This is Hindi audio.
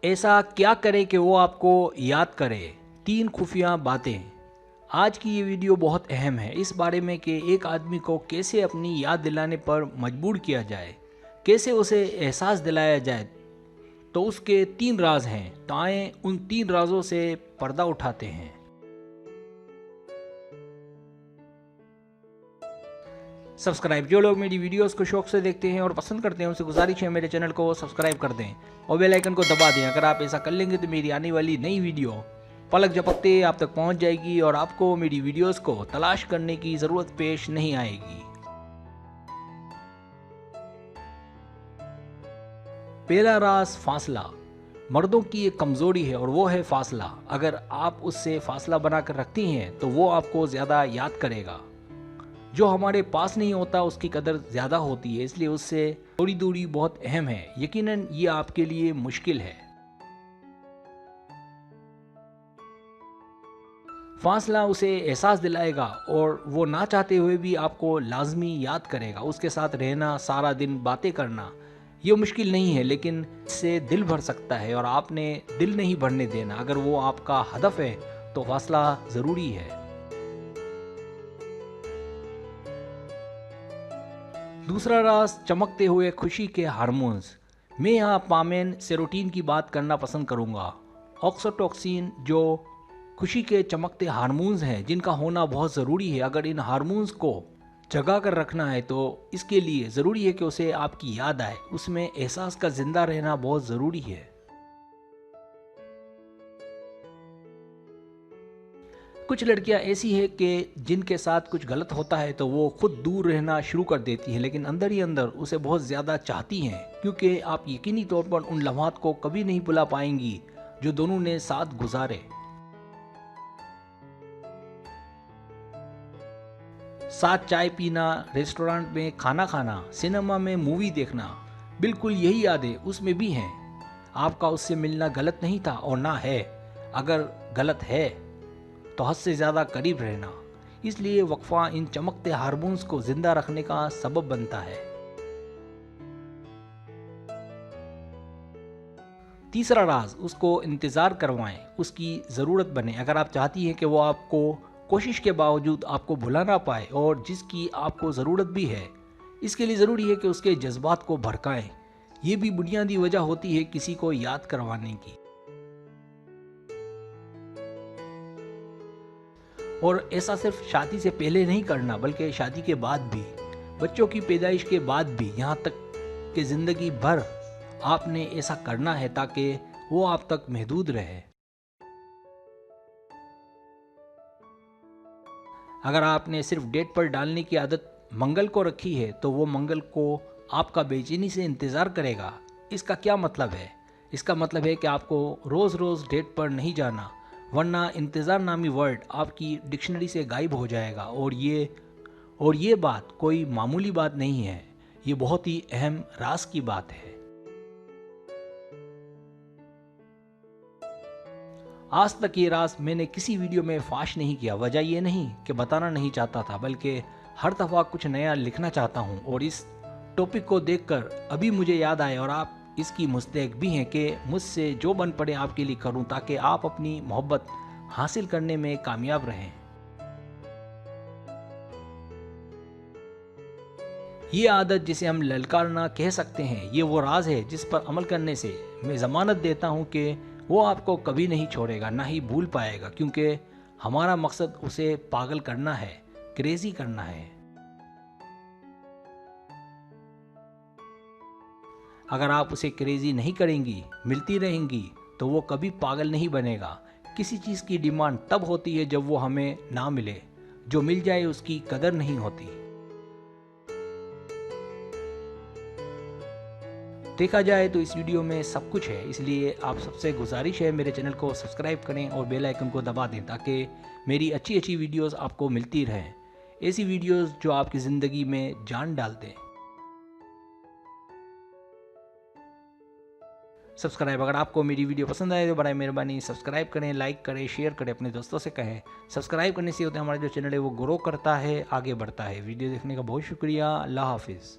ऐसा क्या करें कि वो आपको याद करे? 3 खुफिया बातें। आज की ये वीडियो बहुत अहम है इस बारे में कि एक आदमी को कैसे अपनी याद दिलाने पर मजबूर किया जाए, कैसे उसे एहसास दिलाया जाए। तो उसके 3 राज हैं, तो आए उन 3 राजों से पर्दा उठाते हैं। सब्सक्राइब, जो लोग मेरी वीडियोस को शौक से देखते हैं और पसंद करते हैं उनसे गुजारिश है मेरे चैनल को सब्सक्राइब कर दें और बेल आइकन को दबा दें। अगर आप ऐसा कर लेंगे तो मेरी आने वाली नई वीडियो पलक झपकते आप तक पहुंच जाएगी और आपको मेरी वीडियोस को तलाश करने की ज़रूरत पेश नहीं आएगी। पहला राज, फासला। मर्दों की एक कमज़ोरी है और वो है फासला। अगर आप उससे फासला बनाकर रखती हैं तो वो आपको ज़्यादा याद करेगा। जो हमारे पास नहीं होता उसकी कदर ज़्यादा होती है, इसलिए उससे थोड़ी दूरी बहुत अहम है। यकीनन ये आपके लिए मुश्किल है। फासला उसे एहसास दिलाएगा और वो ना चाहते हुए भी आपको लाजमी याद करेगा। उसके साथ रहना, सारा दिन बातें करना, ये मुश्किल नहीं है, लेकिन इससे दिल भर सकता है और आपने दिल नहीं भरने देना। अगर वो आपका हदफ है तो फासला ज़रूरी है। दूसरा राज, चमकते हुए खुशी के हार्मोन्स। मैं यहाँ पामेन सेरोटीन की बात करना पसंद करूँगा। ऑक्सीटोसिन जो खुशी के चमकते हार्मोन्स हैं जिनका होना बहुत ज़रूरी है। अगर इन हार्मोन्स को जगा कर रखना है तो इसके लिए ज़रूरी है कि उसे आपकी याद आए। उसमें एहसास का ज़िंदा रहना बहुत ज़रूरी है। कुछ लड़कियां ऐसी है कि जिनके साथ कुछ गलत होता है तो वो खुद दूर रहना शुरू कर देती हैं, लेकिन अंदर ही अंदर उसे बहुत ज़्यादा चाहती हैं, क्योंकि आप यकीनी तौर पर उन लम्हात को कभी नहीं भुला पाएंगी जो दोनों ने साथ गुजारे। साथ चाय पीना, रेस्टोरेंट में खाना खाना, सिनेमा में मूवी देखना, बिल्कुल यही यादें उसमें भी हैं। आपका उससे मिलना गलत नहीं था और ना है। अगर गलत है तो हद से ज़्यादा करीब रहना। इसलिए वक्फा इन चमकते हार्मोन्स को जिंदा रखने का सबब बनता है। तीसरा राज, उसको इंतज़ार करवाएं, उसकी ज़रूरत बने। अगर आप चाहती हैं कि वो आपको कोशिश के बावजूद आपको भुला ना पाए और जिसकी आपको ज़रूरत भी है, इसके लिए ज़रूरी है कि उसके जज्बात को भड़काएं। ये भी बुनियादी वजह होती है किसी को याद करवाने की। और ऐसा सिर्फ शादी से पहले नहीं करना, बल्कि शादी के बाद भी, बच्चों की पैदाइश के बाद भी, यहाँ तक कि ज़िंदगी भर आपने ऐसा करना है ताकि वो आप तक महदूद रहे। अगर आपने सिर्फ डेट पर डालने की आदत मंगल को रखी है तो वो मंगल को आपका बेचैनी से इंतज़ार करेगा। इसका क्या मतलब है? इसका मतलब है कि आपको रोज़ रोज़ डेट पर नहीं जाना, वरना इंतज़ार नामी वर्ड आपकी डिक्शनरी से गायब हो जाएगा। और ये बात कोई मामूली बात नहीं है, ये बहुत ही अहम राज की बात है। आज तक ये राज मैंने किसी वीडियो में फाश नहीं किया। वजह ये नहीं कि बताना नहीं चाहता था, बल्कि हर दफ़ा कुछ नया लिखना चाहता हूँ और इस टॉपिक को देखकर अभी मुझे याद आए और आप इसकी मुस्तैक भी हैं कि मुझसे जो बन पड़े आपके लिए करूँ, ताकि आप अपनी मोहब्बत हासिल करने में कामयाब रहें। ये आदत जिसे हम ललकारना कह सकते हैं, ये वो राज है जिस पर अमल करने से मैं ज़मानत देता हूँ कि वो आपको कभी नहीं छोड़ेगा, ना ही भूल पाएगा, क्योंकि हमारा मकसद उसे पागल करना है, क्रेजी करना है। अगर आप उसे क्रेजी नहीं करेंगी, मिलती रहेंगी, तो वो कभी पागल नहीं बनेगा। किसी चीज़ की डिमांड तब होती है जब वो हमें ना मिले, जो मिल जाए उसकी कदर नहीं होती। देखा जाए तो इस वीडियो में सब कुछ है, इसलिए आप सबसे गुजारिश है मेरे चैनल को सब्सक्राइब करें और बेल आइकन को दबा दें ताकि मेरी अच्छी अच्छी वीडियोस आपको मिलती रहें, ऐसी वीडियोस जो आपकी ज़िंदगी में जान डाल दें। सब्सक्राइब, अगर आपको मेरी वीडियो पसंद आए तो बड़ा मेहरबानी सब्सक्राइब करें, लाइक करें, शेयर करें, अपने दोस्तों से कहें। सब्सक्राइब करने से होता है हमारा जो चैनल है वो ग्रो करता है, आगे बढ़ता है। वीडियो देखने का बहुत शुक्रिया। अल्लाह हाफिज़।